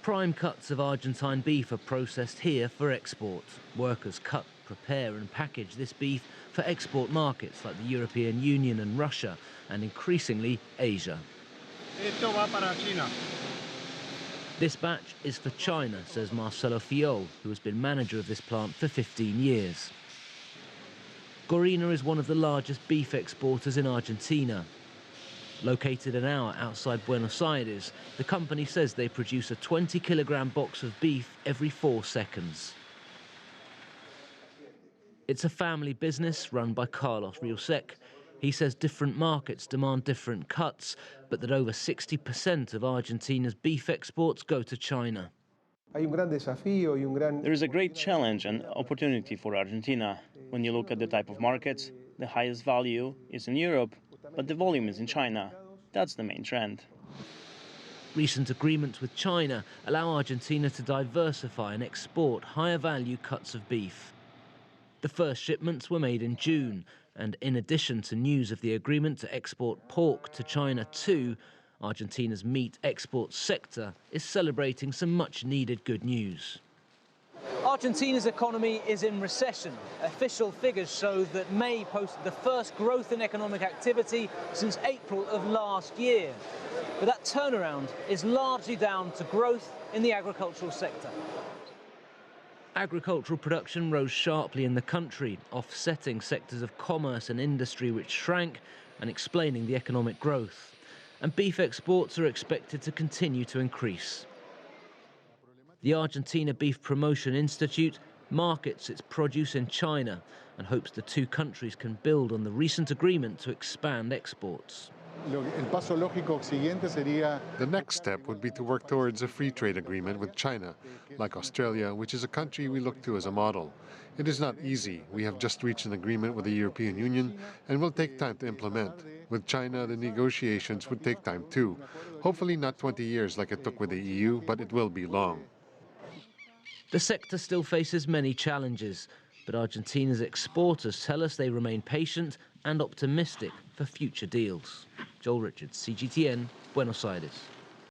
Prime cuts of Argentine beef are processed here for export. Workers cut, prepare and package this beef for export markets like the European Union and Russia, and increasingly Asia. Esto va para China. This batch is for China, says Marcelo Fiol, who has been manager of this plant for 15 years. Gorina is one of the largest beef exporters in Argentina. Located an hour outside Buenos Aires, the company says they produce a 20-kilogram box of beef every 4 seconds. It's a family business run by Carlos Riosec. He says different markets demand different cuts, but that over 60% of Argentina's beef exports go to China. There is a great challenge and opportunity for Argentina. When you look at the type of markets, the highest value is in Europe, but the volume is in China. That's the main trend. Recent agreements with China allow Argentina to diversify and export higher value cuts of beef. The first shipments were made in June, and in addition to news of the agreement to export pork to China too, Argentina's meat export sector is celebrating some much-needed good news. Argentina's economy is in recession. Official figures show that May posted the first growth in economic activity since April of last year. But that turnaround is largely down to growth in the agricultural sector. Agricultural production rose sharply in the country, offsetting sectors of commerce and industry which shrank and explaining the economic growth. And beef exports are expected to continue to increase. The Argentina Beef Promotion Institute markets its produce in China and hopes the two countries can build on the recent agreement to expand exports. The next step would be to work towards a free trade agreement with China, like Australia, which is a country we look to as a model. It is not easy. We have just reached an agreement with the European Union and will take time to implement. With China, the negotiations would take time too. Hopefully not 20 years like it took with the EU, but it will be long. The sector still faces many challenges, but Argentina's exporters tell us they remain patient and optimistic for future deals. Joel Richards, CGTN, Buenos Aires.